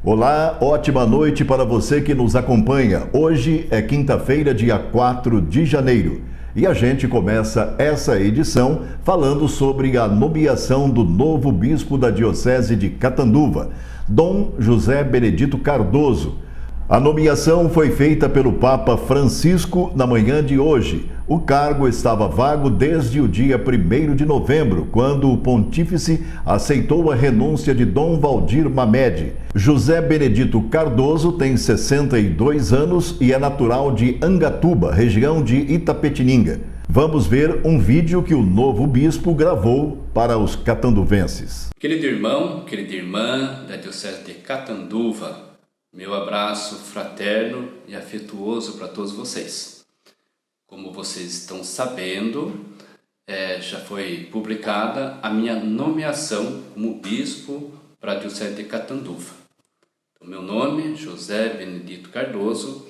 Olá, ótima noite para você que nos acompanha. Hoje é quinta-feira, dia 4 de janeiro. E a gente começa essa edição falando sobre a nomeação do novo bispo da Diocese de Catanduva, Dom José Benedito Cardoso. A nomeação foi feita pelo Papa Francisco na manhã de hoje. O cargo estava vago desde o dia 1º de novembro, quando o pontífice aceitou a renúncia de Dom Valdir Mamed. José Benedito Cardoso tem 62 anos e é natural de Angatuba, região de Itapetininga. Vamos ver um vídeo que o novo bispo gravou para os catanduvenses. Querido irmão, querida irmã da Diocese de Catanduva, meu abraço fraterno e afetuoso para todos vocês. Como vocês estão sabendo, já foi publicada a minha nomeação como bispo para a Diocese de Catanduva. Então, meu nome é José Benedito Cardoso,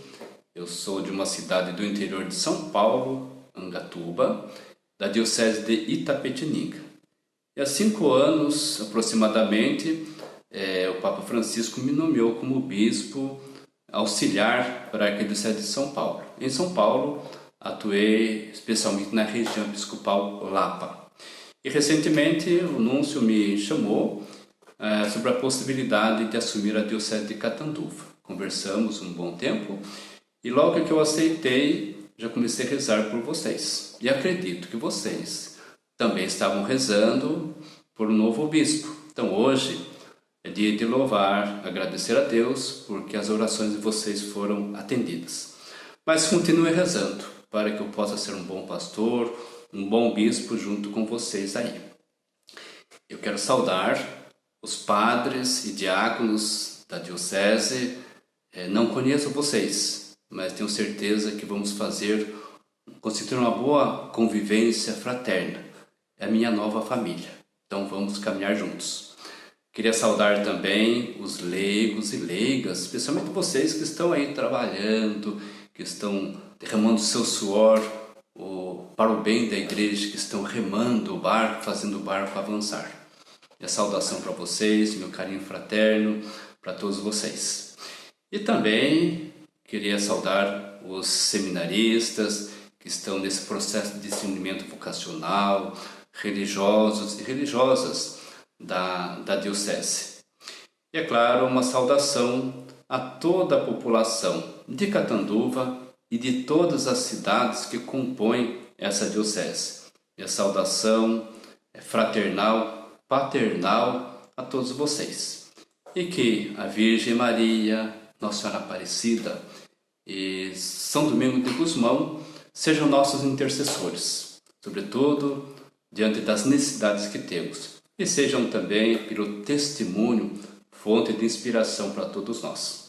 eu sou de uma cidade do interior de São Paulo, Angatuba, da Diocese de Itapetininga. E há 5 anos, aproximadamente, o Papa Francisco me nomeou como bispo auxiliar para a Arquidiocese de São Paulo. Em São Paulo, atuei especialmente na região episcopal Lapa. E recentemente o núncio me chamou sobre a possibilidade de assumir a Diocese de Catanduva. Conversamos um bom tempo e logo que eu aceitei, já comecei a rezar por vocês. E acredito que vocês também estavam rezando por um novo bispo. Então hoje é dia de louvar, agradecer a Deus, porque as orações de vocês foram atendidas. Mas continue rezando, para que eu possa ser um bom pastor, um bom bispo junto com vocês aí. Eu quero saudar os padres e diáconos da Diocese. Não conheço vocês, mas tenho certeza que vamos constituir uma boa convivência fraterna. É a minha nova família, então vamos caminhar juntos. Queria saudar também os leigos e leigas, especialmente vocês que estão aí trabalhando, que estão derramando seu suor para o bem da igreja, que estão remando o barco, fazendo o barco avançar. E a saudação para vocês, meu carinho fraterno para todos vocês. E também queria saudar os seminaristas que estão nesse processo de discernimento vocacional, religiosos e religiosas da Diocese. E é claro, uma saudação a toda a população de Catanduva e de todas as cidades que compõem essa Diocese. Minha saudação é fraternal, paternal a todos vocês. E que a Virgem Maria, Nossa Senhora Aparecida e São Domingos de Gusmão sejam nossos intercessores, sobretudo diante das necessidades que temos. E sejam também, pelo testemunho, fonte de inspiração para todos nós.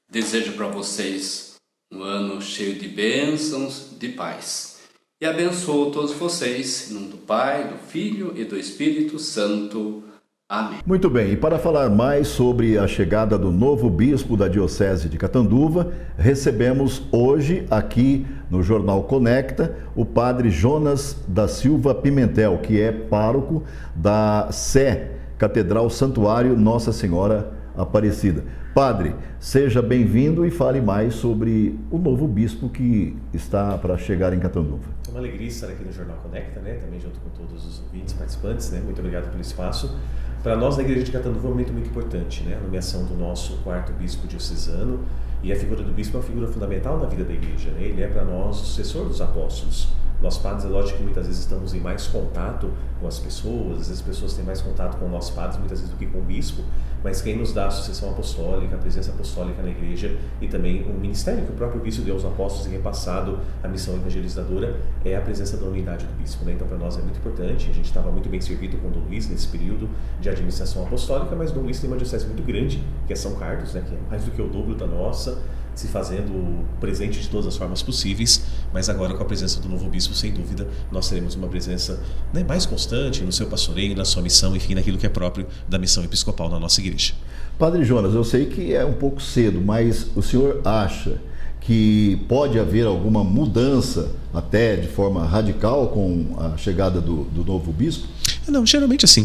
Desejo para vocês um ano cheio de bênçãos, de paz. E abençoo todos vocês, em nome do Pai, do Filho e do Espírito Santo. Amém. Muito bem, e para falar mais sobre a chegada do novo bispo da Diocese de Catanduva, recebemos hoje aqui no Jornal Conecta o padre Jonas da Silva Pimentel, que é pároco da Sé, Catedral Santuário Nossa Senhora Aparecida. Padre, seja bem-vindo e fale mais sobre o novo bispo que está para chegar em Catanduva. É uma alegria estar aqui no Jornal Conecta, também junto com todos os ouvintes participantes, Muito obrigado pelo espaço. Para nós, na Igreja de Catanduva, é um momento muito importante, A nomeação do nosso 4º bispo diocesano, e a figura do bispo é uma figura fundamental na vida da Igreja, Ele é para nós o sucessor dos apóstolos. Nós padres, é lógico que muitas vezes estamos em mais contato com as pessoas, às vezes as pessoas têm mais contato com nós padres, muitas vezes do que com o bispo, mas quem nos dá a sucessão apostólica, a presença apostólica na igreja e também o ministério que o próprio bispo deu aos apóstolos e repassado a missão evangelizadora é a presença da unidade do bispo, Então para nós é muito importante, a gente estava muito bem servido com o Dom Luís nesse período de administração apostólica, mas Dom Luís tem uma diocese muito grande, que é São Carlos, que é mais do que o dobro da nossa, se fazendo presente de todas as formas possíveis, mas agora com a presença do novo bispo, sem dúvida, nós teremos uma presença mais constante no seu pastoreio, na sua missão, enfim, naquilo que é próprio da missão episcopal na nossa igreja. Padre Jonas, eu sei que é um pouco cedo, mas o senhor acha que pode haver alguma mudança, até de forma radical, com a chegada do novo bispo? Não, geralmente assim,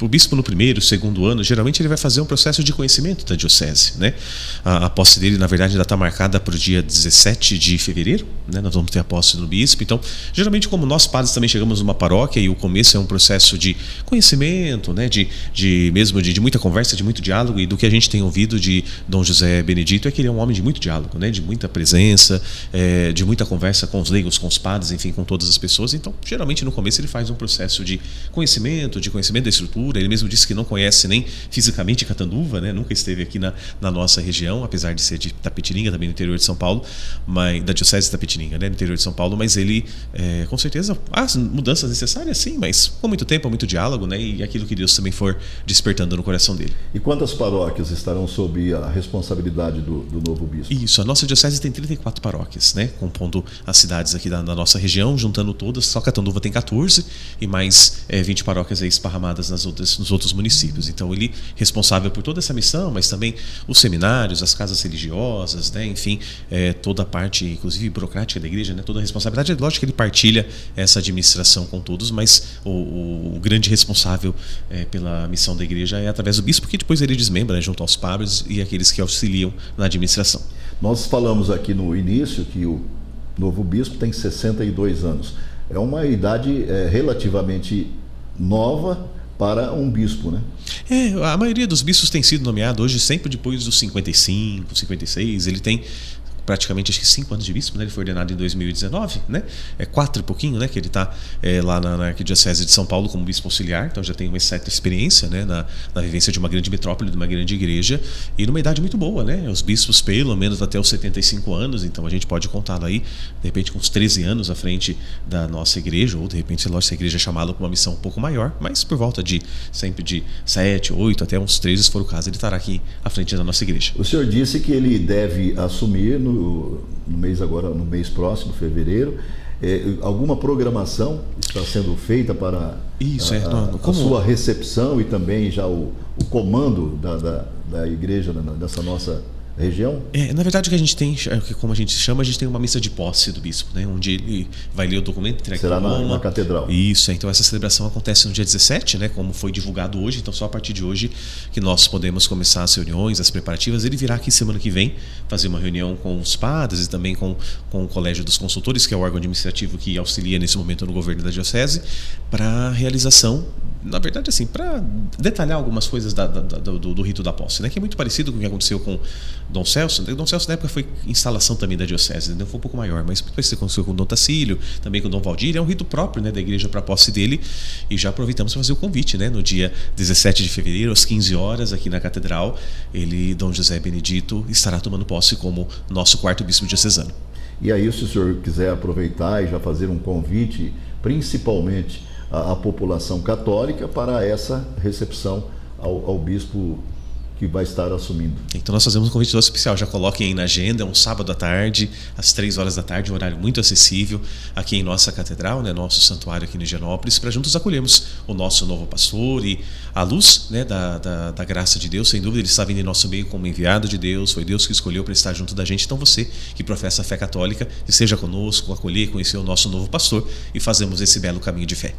o bispo no primeiro, segundo ano, geralmente ele vai fazer um processo de conhecimento da diocese, né? A posse dele, na verdade, ainda está marcada para o dia 17 de fevereiro, né? Nós vamos ter a posse do bispo. Então, geralmente, como nós padres também chegamos numa paróquia e o começo é um processo de conhecimento, né? De muita conversa, de muito diálogo, e do que a gente tem ouvido de Dom José Benedito é que ele é um homem de muito diálogo, né? De muita presença, de muita conversa com os leigos, com os padres, enfim, com todas as pessoas. Então, geralmente, no começo ele faz um processo de conhecimento da estrutura. Ele mesmo disse que não conhece nem fisicamente Catanduva, né? Nunca esteve aqui na nossa região, apesar de ser de Tapetininga, também no interior de São Paulo, mas da diocese de Tapetininga, né? No interior de São Paulo, mas ele, com certeza, as mudanças necessárias, sim, mas com muito tempo, muito diálogo, né? E aquilo que Deus também for despertando no coração dele. E quantas paróquias estarão sob a responsabilidade do novo bispo? Isso, a nossa diocese tem 34 paróquias, né? Compondo as cidades aqui da nossa região, juntando todas, só Catanduva tem 14 e mais 20 paróquias aí esparramadas nos outros municípios. Então ele é responsável por toda essa missão, mas também os seminários, as casas religiosas, né? Enfim, toda a parte, inclusive burocrática da igreja, né? Toda a responsabilidade. É lógico que ele partilha essa administração com todos, mas o grande responsável pela missão da igreja é através do bispo, que depois ele desmembra, né? Junto aos padres e aqueles que auxiliam na administração. Nós falamos aqui no início que o novo bispo tem 62 anos. É uma idade relativamente nova para um bispo, né? A maioria dos bispos tem sido nomeado hoje sempre depois dos 55, 56. Ele tem praticamente acho que 5 anos de bispo, né? Ele foi ordenado em 2019, né? 4 e pouquinho, né? Que ele está lá na Arquidiocese de São Paulo como bispo auxiliar, então já tem uma certa experiência, né? Na vivência de uma grande metrópole, de uma grande igreja, e numa idade muito boa, né? Os bispos pelo menos até os 75 anos, então a gente pode contá-lo aí, de repente com uns 13 anos à frente da nossa igreja, ou de repente, se a igreja chamá-lo para uma missão um pouco maior, mas por volta sempre de 7, 8, até uns 13, se for o caso, ele estará aqui à frente da nossa igreja. O senhor disse que ele deve assumir no mês próximo, fevereiro. Alguma programação está sendo feita para a sua recepção e também já o comando da igreja dessa nossa região? Na verdade, o que a gente tem, como a gente chama, a gente tem uma missa de posse do bispo, né? Onde ele vai ler o documento, entrega. Será na catedral? Isso, então essa celebração acontece no dia 17, né? Como foi divulgado hoje, então só a partir de hoje que nós podemos começar as reuniões, as preparativas. Ele virá aqui semana que vem fazer uma reunião com os padres e também com o Colégio dos Consultores, que é o órgão administrativo que auxilia nesse momento no governo da diocese, para a realização, na verdade, assim, para detalhar algumas coisas do rito da posse, né? Que é muito parecido com o que aconteceu com Dom Celso. Dom Celso, na época, foi instalação também da diocese, né? Foi um pouco maior, mas depois isso aconteceu com Dom Tacílio, também com Dom Valdir. É um rito próprio, né, da igreja para a posse dele, e já aproveitamos para fazer o convite, né? No dia 17 de fevereiro, às 15 horas, aqui na catedral, Dom José Benedito, estará tomando posse como nosso 4º bispo diocesano. E aí, se o senhor quiser aproveitar e já fazer um convite, principalmente à população católica, para essa recepção ao bispo que vai estar assumindo. Então nós fazemos um convite especial, já coloquem aí na agenda, é um sábado à tarde, às 3 horas da tarde, um horário muito acessível aqui em nossa catedral, né, nosso santuário aqui em Higienópolis, para juntos acolhermos o nosso novo pastor e a luz, né, da graça de Deus. Sem dúvida ele está vindo em nosso meio como enviado de Deus, foi Deus que escolheu para estar junto da gente. Então você que professa a fé católica, esteja conosco, acolher, conhecer o nosso novo pastor e fazemos esse belo caminho de fé.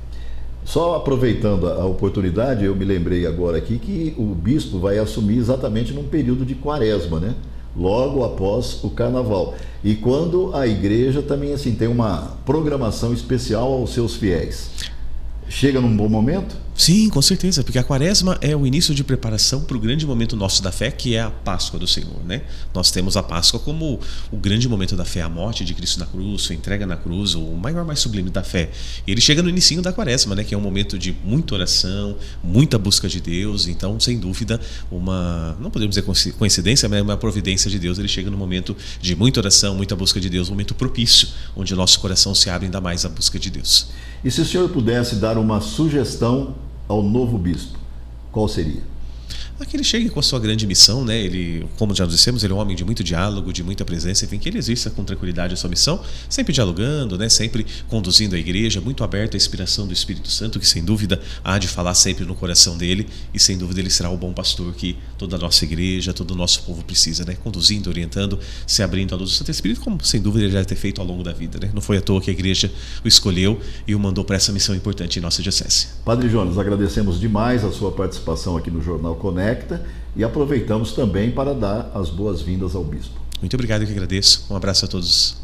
Só aproveitando a oportunidade, eu me lembrei agora aqui que o bispo vai assumir exatamente num período de quaresma, né? Logo após o carnaval. E quando a igreja também assim tem uma programação especial aos seus fiéis. Chega num bom momento? Sim, com certeza, porque a quaresma é o início de preparação para o grande momento nosso da fé, que é a Páscoa do Senhor, né? Nós temos a Páscoa como o grande momento da fé, a morte de Cristo na cruz, sua entrega na cruz, o maior, mais sublime da fé. E ele chega no início da quaresma, né? Que é um momento de muita oração, muita busca de Deus. Então, sem dúvida, não podemos dizer coincidência, mas é uma providência de Deus. Ele chega no momento de muita oração, muita busca de Deus, um momento propício, onde o nosso coração se abre ainda mais à busca de Deus. E se o senhor pudesse dar uma sugestão ao novo bispo, qual seria? a que ele chegue com a sua grande missão, né? Ele, como já dissemos, ele é um homem de muito diálogo, de muita presença, enfim, que ele exerça com tranquilidade a sua missão, sempre dialogando, né? Sempre conduzindo a igreja, muito aberto à inspiração do Espírito Santo, que sem dúvida há de falar sempre no coração dele, e sem dúvida ele será o bom pastor que toda a nossa igreja, todo o nosso povo precisa, né? Conduzindo, orientando, se abrindo à luz do Santo Espírito, como sem dúvida ele já ter feito ao longo da vida, né? Não foi à toa que a igreja o escolheu e o mandou para essa missão importante em nossa diocese. Padre Jonas, agradecemos demais a sua participação aqui no Jornal Conecta e aproveitamos também para dar as boas-vindas ao Bispo. Muito obrigado, eu que agradeço. Um abraço a todos.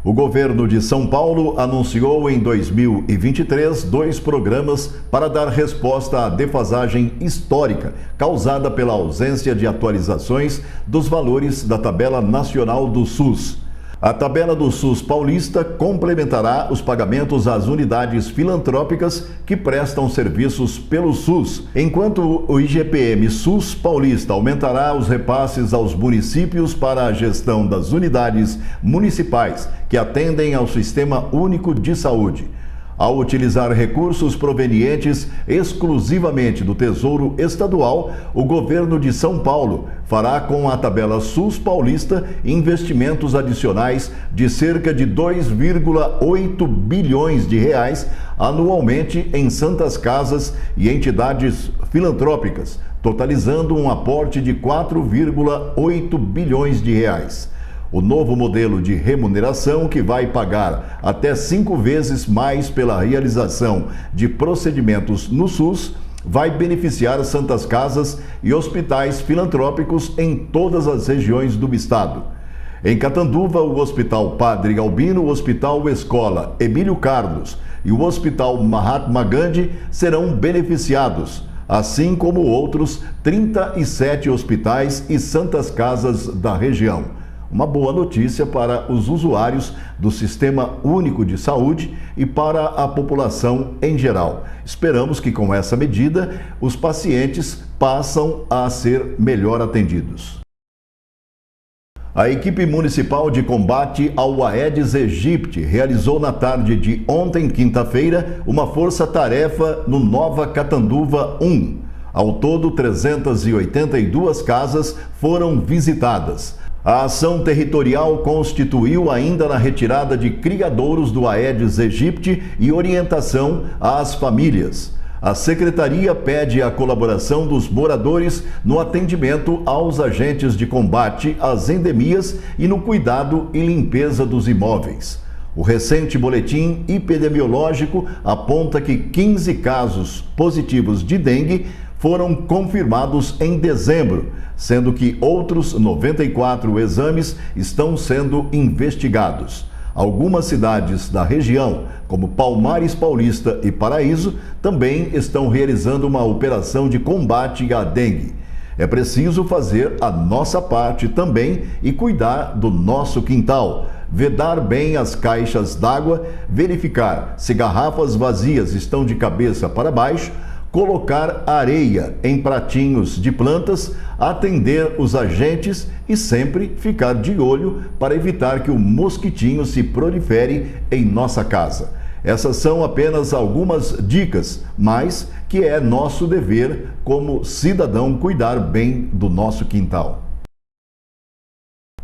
O governo de São Paulo anunciou em 2023 2 programas para dar resposta à defasagem histórica causada pela ausência de atualizações dos valores da tabela nacional do SUS. A tabela do SUS paulista complementará os pagamentos às unidades filantrópicas que prestam serviços pelo SUS, enquanto o IGPM SUS paulista aumentará os repasses aos municípios para a gestão das unidades municipais que atendem ao Sistema Único de Saúde. Ao utilizar recursos provenientes exclusivamente do Tesouro Estadual, o governo de São Paulo fará com a tabela SUS paulista investimentos adicionais de cerca de 2,8 bilhões de reais anualmente em santas casas e entidades filantrópicas, totalizando um aporte de 4,8 bilhões de reais. O novo modelo de remuneração, que vai pagar até 5 vezes mais pela realização de procedimentos no SUS, vai beneficiar santas casas e hospitais filantrópicos em todas as regiões do estado. Em Catanduva, o Hospital Padre Albino, o Hospital Escola Emílio Carlos e o Hospital Mahatma Gandhi serão beneficiados, assim como outros 37 hospitais e santas casas da região. Uma boa notícia para os usuários do Sistema Único de Saúde e para a população em geral. Esperamos que com essa medida os pacientes passam a ser melhor atendidos. A equipe municipal de combate ao Aedes aegypti realizou na tarde de ontem, quinta-feira, uma força-tarefa no Nova Catanduva 1. Ao todo, 382 casas foram visitadas. A ação territorial constituiu ainda na retirada de criadouros do Aedes aegypti e orientação às famílias. A Secretaria pede a colaboração dos moradores no atendimento aos agentes de combate às endemias e no cuidado e limpeza dos imóveis. O recente boletim epidemiológico aponta que 15 casos positivos de dengue foram confirmados em dezembro, sendo que outros 94 exames estão sendo investigados. Algumas cidades da região, como Palmares Paulista e Paraíso, também estão realizando uma operação de combate à dengue. É preciso fazer a nossa parte também e cuidar do nosso quintal, vedar bem as caixas d'água, verificar se garrafas vazias estão de cabeça para baixo, colocar areia em pratinhos de plantas, atender os agentes e sempre ficar de olho para evitar que o mosquitinho se prolifere em nossa casa. Essas são apenas algumas dicas, mas que é nosso dever como cidadão cuidar bem do nosso quintal.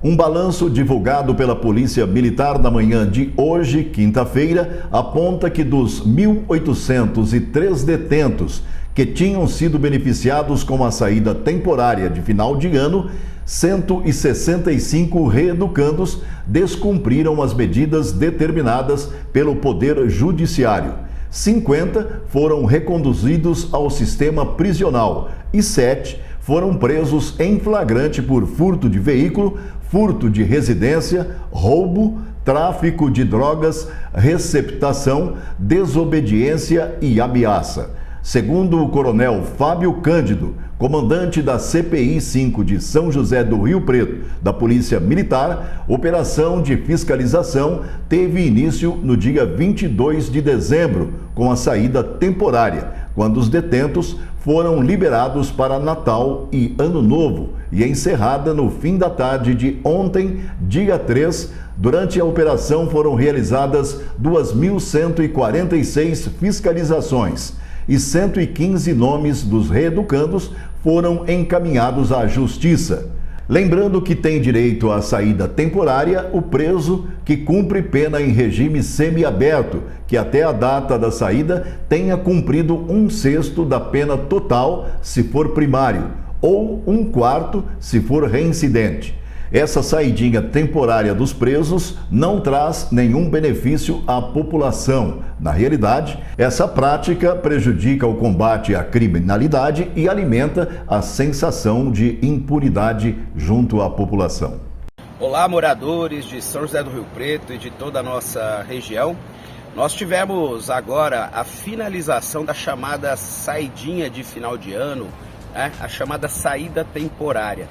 Um balanço divulgado pela Polícia Militar na manhã de hoje, quinta-feira, aponta que dos 1.803 detentos que tinham sido beneficiados com a saída temporária de final de ano, 165 reeducandos descumpriram as medidas determinadas pelo Poder Judiciário. 50 foram reconduzidos ao sistema prisional e 7 foram presos em flagrante por furto de veículo, furto de residência, roubo, tráfico de drogas, receptação, desobediência e ameaça. Segundo o coronel Fábio Cândido, comandante da CPI 5 de São José do Rio Preto, da Polícia Militar, operação de fiscalização teve início no dia 22 de dezembro, com a saída temporária, quando os detentos foram liberados para Natal e Ano Novo, e encerrada no fim da tarde de ontem, dia 3. Durante a operação foram realizadas 2.146 fiscalizações e 115 nomes dos reeducandos foram encaminhados à Justiça. Lembrando que tem direito à saída temporária o preso que cumpre pena em regime semiaberto, que até a data da saída tenha cumprido 1/6 da pena total, se for primário, ou 1/4 se for reincidente. Essa saidinha temporária dos presos não traz nenhum benefício à população. Na realidade, essa prática prejudica o combate à criminalidade e alimenta a sensação de impunidade junto à população. Olá, moradores de São José do Rio Preto e de toda a nossa região. Nós tivemos agora a finalização da chamada saidinha de final de ano, a chamada saída temporária.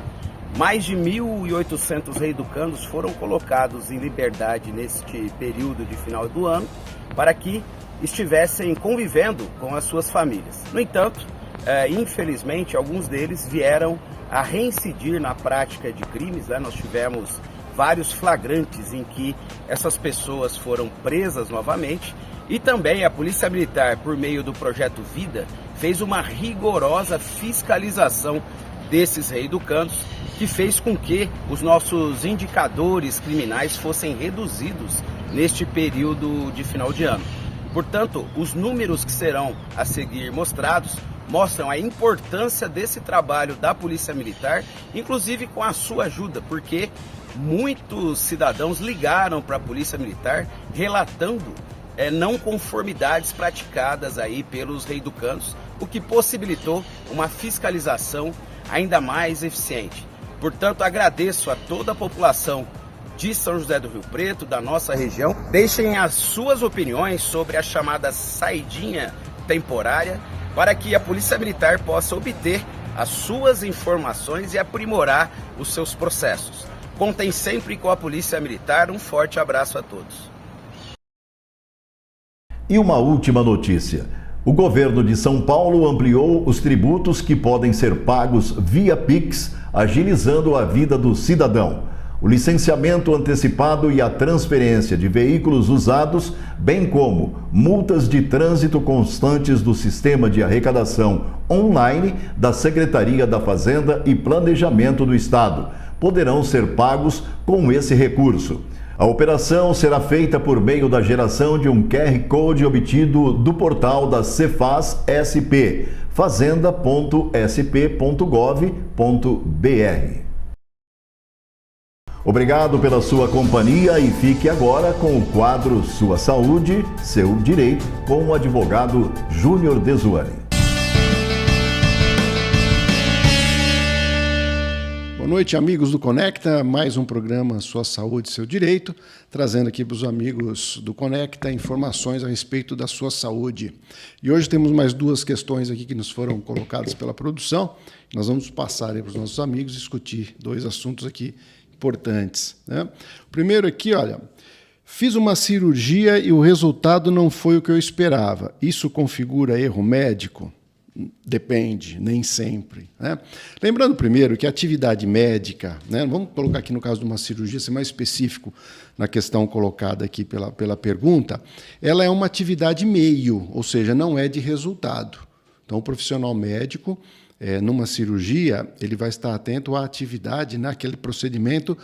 Mais de 1.800 reeducandos foram colocados em liberdade neste período de final do ano para que estivessem convivendo com as suas famílias. No entanto, infelizmente, alguns deles vieram a reincidir na prática de crimes. Nós tivemos vários flagrantes em que essas pessoas foram presas novamente e também a Polícia Militar, por meio do Projeto Vida, fez uma rigorosa fiscalização desses reeducandos, que fez com que os nossos indicadores criminais fossem reduzidos neste período de final de ano. Portanto, os números que serão a seguir mostrados mostram a importância desse trabalho da Polícia Militar, inclusive com a sua ajuda, porque muitos cidadãos ligaram para a Polícia Militar relatando não conformidades praticadas aí pelos reeducandos, o que possibilitou uma fiscalização ainda mais eficiente. Portanto, agradeço a toda a população de São José do Rio Preto, da nossa região. Deixem as suas opiniões sobre a chamada saidinha temporária para que a Polícia Militar possa obter as suas informações e aprimorar os seus processos. Contem sempre com a Polícia Militar. Um forte abraço a todos. E uma última notícia. O governo de São Paulo ampliou os tributos que podem ser pagos via Pix, agilizando a vida do cidadão. O licenciamento antecipado e a transferência de veículos usados, bem como multas de trânsito constantes do sistema de arrecadação online da Secretaria da Fazenda e Planejamento do Estado, poderão ser pagos com esse recurso. A operação será feita por meio da geração de um QR Code obtido do portal da Cefaz SP, fazenda.sp.gov.br. Obrigado pela sua companhia e fique agora com o quadro Sua Saúde, Seu Direito, com o advogado Júnior Dezuani. Boa noite, amigos do Conecta, mais um programa Sua Saúde, Seu Direito, trazendo aqui para os amigos do Conecta informações a respeito da sua saúde. E hoje temos mais duas questões aqui que nos foram colocadas pela produção. Nós vamos passar para os nossos amigos discutir dois assuntos aqui importantes, né? O primeiro aqui, olha, fiz uma cirurgia e o resultado não foi o que eu esperava. Isso configura erro médico? Depende, nem sempre, né? Lembrando primeiro que a atividade médica, né, vamos colocar aqui no caso de uma cirurgia, ser mais específico na questão colocada aqui pela pergunta, ela é uma atividade meio, ou seja, não é de resultado. Então, o profissional médico, numa cirurgia, ele vai estar atento à atividade naquele procedimento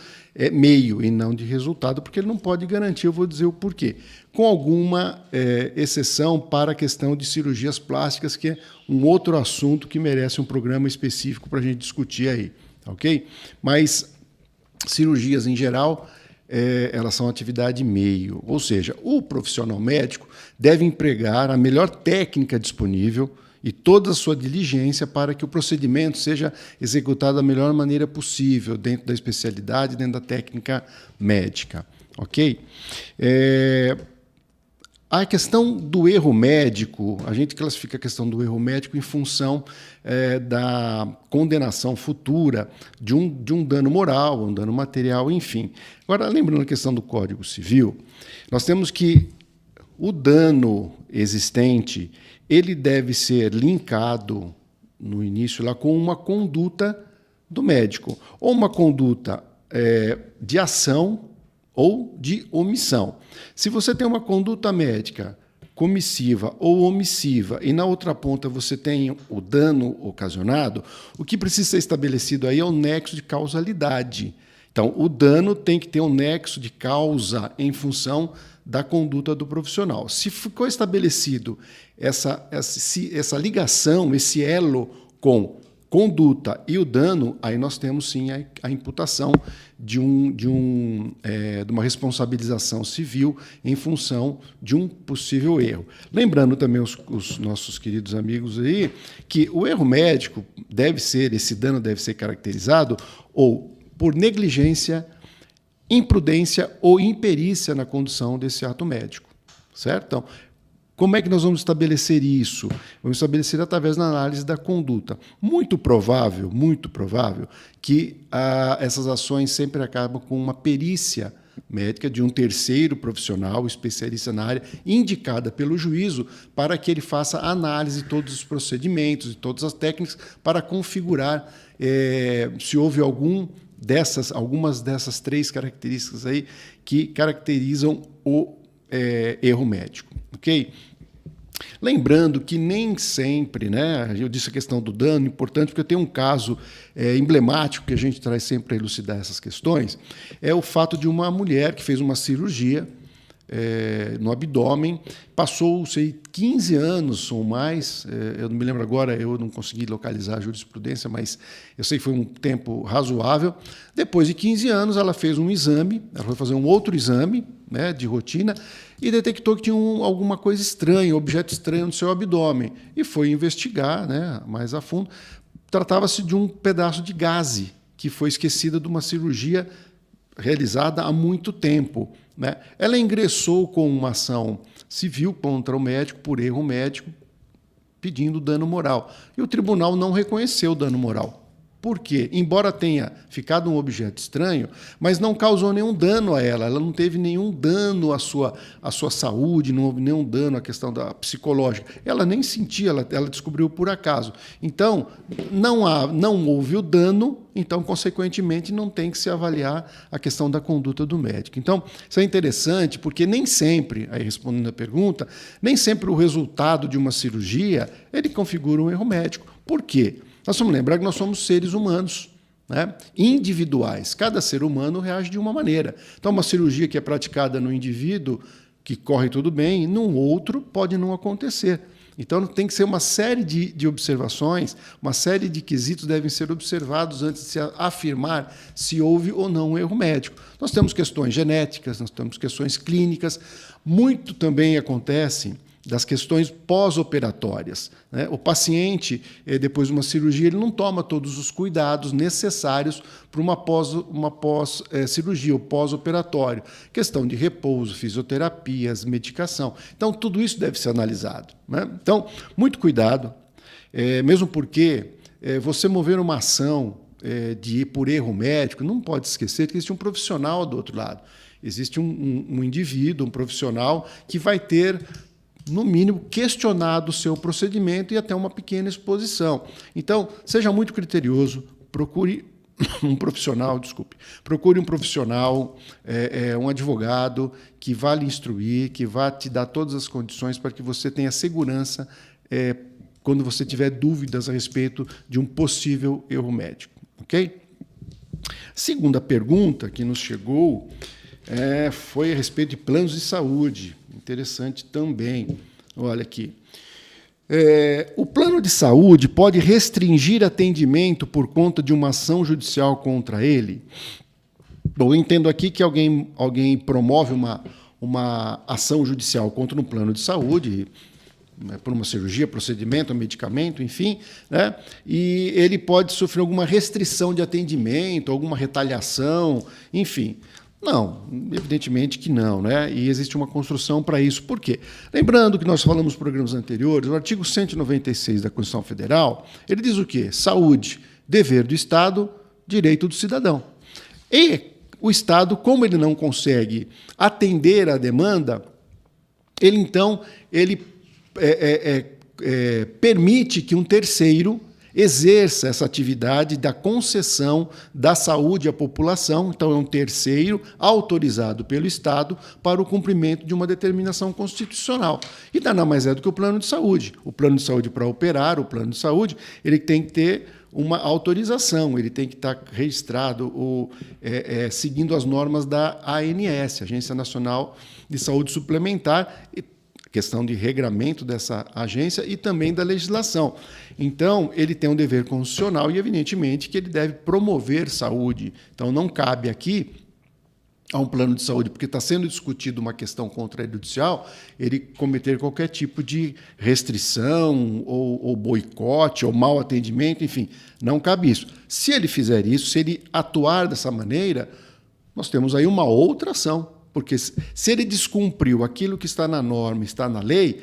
meio e não de resultado, porque ele não pode garantir, eu vou dizer o porquê. Com alguma exceção para a questão de cirurgias plásticas, que é um outro assunto que merece um programa específico para a gente discutir aí, ok? Mas cirurgias em geral, elas são atividade meio, ou seja, o profissional médico deve empregar a melhor técnica disponível e toda a sua diligência para que o procedimento seja executado da melhor maneira possível, dentro da especialidade, dentro da técnica médica. Ok? A questão do erro médico, a gente classifica a questão do erro médico em função da condenação futura de um dano moral, um dano material, enfim. Agora, lembrando a questão do Código Civil, nós temos que o dano existente ele deve ser linkado no início lá com uma conduta do médico, ou uma conduta de ação ou de omissão. Se você tem uma conduta médica comissiva ou omissiva, e na outra ponta você tem o dano ocasionado, o que precisa ser estabelecido aí é o nexo de causalidade. Então, o dano tem que ter um nexo de causa em função da conduta do profissional. Se ficou estabelecido essa ligação, esse elo com conduta e o dano, aí nós temos sim a imputação de uma responsabilização civil em função de um possível erro. Lembrando também os nossos queridos amigos aí que o erro médico esse dano deve ser caracterizado ou por negligência, imprudência ou imperícia na condução desse ato médico, certo? Então, como é que nós vamos estabelecer isso? Vamos estabelecer através da análise da conduta. Muito provável que essas ações sempre acabam com uma perícia médica de um terceiro profissional, especialista na área, indicada pelo juízo para que ele faça a análise de todos os procedimentos e todas as técnicas para configurar se houve algumas dessas 3 características aí que caracterizam o erro médico, ok? Lembrando que nem sempre, né? Eu disse a questão do dano, importante, porque tem um caso emblemático que a gente traz sempre para elucidar essas questões, é o fato de uma mulher que fez uma cirurgia no abdômen, passou, 15 anos ou mais, eu não me lembro agora, eu não consegui localizar a jurisprudência, mas eu sei que foi um tempo razoável. Depois de 15 anos, ela fez um exame, ela foi fazer um outro exame, né, de rotina, e detectou que tinha alguma coisa estranha, um objeto estranho no seu abdômen, e foi investigar, né, mais a fundo. Tratava-se de um pedaço de gaze que foi esquecida de uma cirurgia realizada há muito tempo, né? Ela ingressou com uma ação civil contra o médico por erro médico, pedindo dano moral. E o tribunal não reconheceu o dano moral. Por quê? Embora tenha ficado um objeto estranho, mas não causou nenhum dano a ela. Ela não teve nenhum dano à sua saúde, não houve nenhum dano à questão psicológica. Ela nem sentia, ela descobriu por acaso. Então, não houve o dano, então, consequentemente, não tem que se avaliar a questão da conduta do médico. Então, isso é interessante, porque nem sempre, aí respondendo a pergunta, nem sempre o resultado de uma cirurgia, ele configura um erro médico. Por quê? Nós vamos lembrar que nós somos seres humanos, né, individuais. Cada ser humano reage de uma maneira. Então, uma cirurgia que é praticada no indivíduo, que corre tudo bem, num outro pode não acontecer. Então, tem que ser uma série de observações, uma série de quesitos devem ser observados antes de se afirmar se houve ou não um erro médico. Nós temos questões genéticas, nós temos questões clínicas. Muito também acontece das questões pós-operatórias, né? O paciente, depois de uma cirurgia, ele não toma todos os cuidados necessários para uma pós-cirurgia, ou pós-operatório. Questão de repouso, fisioterapias, medicação. Então, tudo isso deve ser analisado, né? Então, muito cuidado, mesmo porque você mover uma ação por erro médico, não pode esquecer que existe um profissional do outro lado. Existe um indivíduo, um profissional, que vai ter, no mínimo, questionado o seu procedimento e até uma pequena exposição. Então, seja muito criterioso, procure um profissional, um advogado que vá lhe instruir, que vá te dar todas as condições para que você tenha segurança quando você tiver dúvidas a respeito de um possível erro médico. Ok? Segunda pergunta que nos chegou foi a respeito de planos de saúde. Interessante também. Olha aqui. O plano de saúde pode restringir atendimento por conta de uma ação judicial contra ele? Bom, eu entendo aqui que alguém promove uma ação judicial contra um plano de saúde, por uma cirurgia, procedimento, medicamento, enfim, né? E ele pode sofrer alguma restrição de atendimento, alguma retaliação, enfim. Não, evidentemente que não, né? E existe uma construção para isso. Por quê? Lembrando que nós falamos nos programas anteriores, o artigo 196 da Constituição Federal, ele diz o quê? Saúde, dever do Estado, direito do cidadão. E o Estado, como ele não consegue atender à demanda, ele permite que um terceiro exerça essa atividade da concessão da saúde à população. Então, é um terceiro autorizado pelo Estado para o cumprimento de uma determinação constitucional. E nada mais é do que o plano de saúde. O plano de saúde, para operar o plano de saúde, ele tem que ter uma autorização, ele tem que estar registrado seguindo as normas da ANS, Agência Nacional de Saúde Suplementar, questão de regramento dessa agência e também da legislação. Então, ele tem um dever constitucional e, evidentemente, que ele deve promover saúde. Então, não cabe aqui a um plano de saúde, porque está sendo discutido uma questão contrajudicial, ele cometer qualquer tipo de restrição ou boicote ou mau atendimento, enfim, não cabe isso. Se ele fizer isso, se ele atuar dessa maneira, nós temos aí uma outra ação, porque se ele descumpriu aquilo que está na norma, está na lei,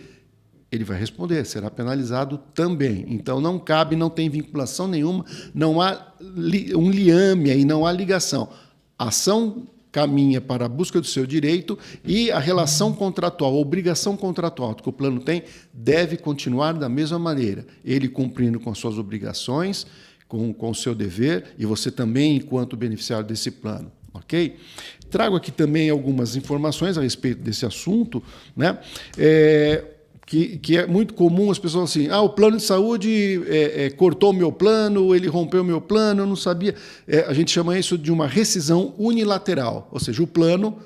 ele vai responder, será penalizado também. Então, não cabe, não tem vinculação nenhuma, não há um liame aí, não há ligação. A ação caminha para a busca do seu direito e a relação contratual, a obrigação contratual que o plano tem, deve continuar da mesma maneira. Ele cumprindo com as suas obrigações, com o seu dever, e você também, enquanto beneficiário desse plano. Ok? Trago aqui também algumas informações a respeito desse assunto, né? Que é muito comum as pessoas assim, o plano de saúde cortou o meu plano, ele rompeu o meu plano, eu não sabia. A gente chama isso de uma rescisão unilateral, ou seja, o plano,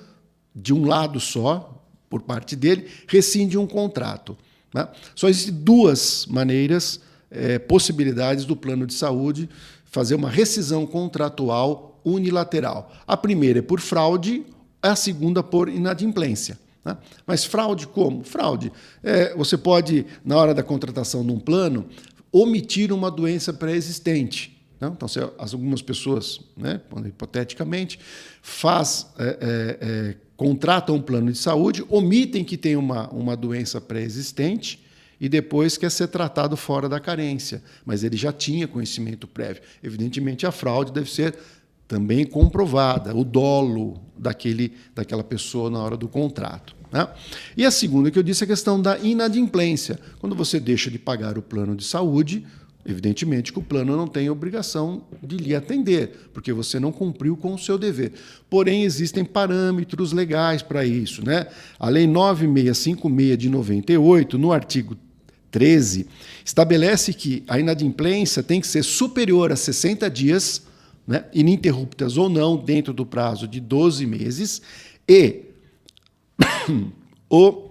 de um lado só, por parte dele, rescinde um contrato. Né? Só existem duas maneiras, possibilidades do plano de saúde fazer uma rescisão contratual unilateral. A primeira é por fraude, a segunda por inadimplência. Né? Mas fraude como? Fraude. Você pode, na hora da contratação de um plano, omitir uma doença pré-existente. Né? Então, algumas pessoas, né, hipoteticamente, contratam um plano de saúde, omitem que tem uma doença pré-existente e depois quer ser tratado fora da carência. Mas ele já tinha conhecimento prévio. Evidentemente, a fraude deve ser também comprovada, o dolo daquela pessoa na hora do contrato. Né? E a segunda que eu disse é a questão da inadimplência. Quando você deixa de pagar o plano de saúde, evidentemente que o plano não tem obrigação de lhe atender, porque você não cumpriu com o seu dever. Porém, existem parâmetros legais para isso. Né? A Lei 9656 de 98, no artigo 13, estabelece que a inadimplência tem que ser superior a 60 dias, né, ininterruptas ou não, dentro do prazo de 12 meses, e o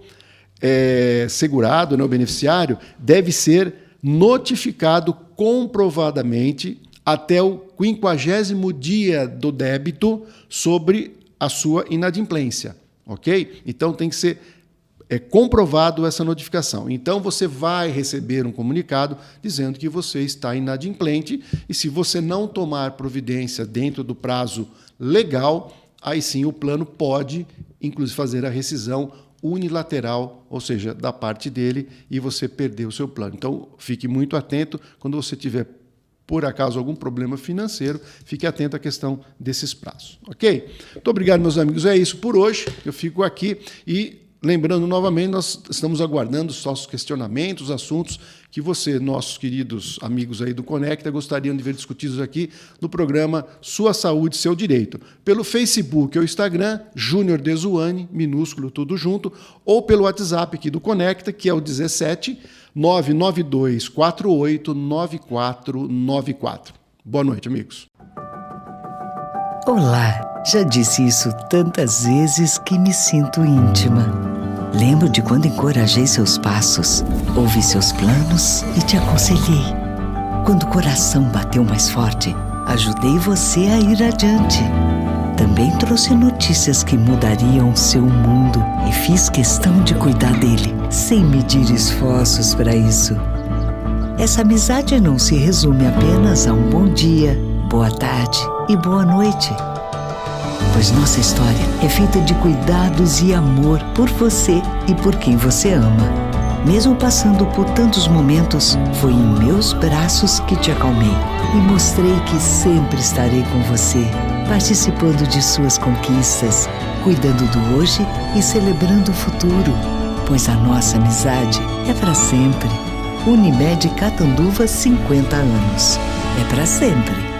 segurado, né, o beneficiário, deve ser notificado comprovadamente até o 50º dia do débito sobre a sua inadimplência. Ok? Então, tem que ser comprovado essa notificação. Então, você vai receber um comunicado dizendo que você está inadimplente e se você não tomar providência dentro do prazo legal, aí sim o plano pode, inclusive, fazer a rescisão unilateral, ou seja, da parte dele, e você perder o seu plano. Então, fique muito atento quando você tiver, por acaso, algum problema financeiro, fique atento à questão desses prazos. Ok? Muito obrigado, meus amigos. É isso por hoje. Eu fico aqui e lembrando novamente, nós estamos aguardando os nossos questionamentos, assuntos que você, nossos queridos amigos aí do Conecta, gostariam de ver discutidos aqui no programa Sua Saúde, Seu Direito. Pelo Facebook ou Instagram, Júnior Dezuani, minúsculo, tudo junto, ou pelo WhatsApp aqui do Conecta, que é o 17 992 48 9494. Boa noite, amigos. Olá, já disse isso tantas vezes que me sinto íntima. Lembro de quando encorajei seus passos, ouvi seus planos e te aconselhei. Quando o coração bateu mais forte, ajudei você a ir adiante. Também trouxe notícias que mudariam seu mundo e fiz questão de cuidar dele, sem medir esforços para isso. Essa amizade não se resume apenas a um bom dia, boa tarde e boa noite. Pois nossa história é feita de cuidados e amor por você e por quem você ama. Mesmo passando por tantos momentos, foi em meus braços que te acalmei e mostrei que sempre estarei com você, participando de suas conquistas, cuidando do hoje e celebrando o futuro, pois a nossa amizade é para sempre. Unimed Catanduva, 50 anos. É para sempre.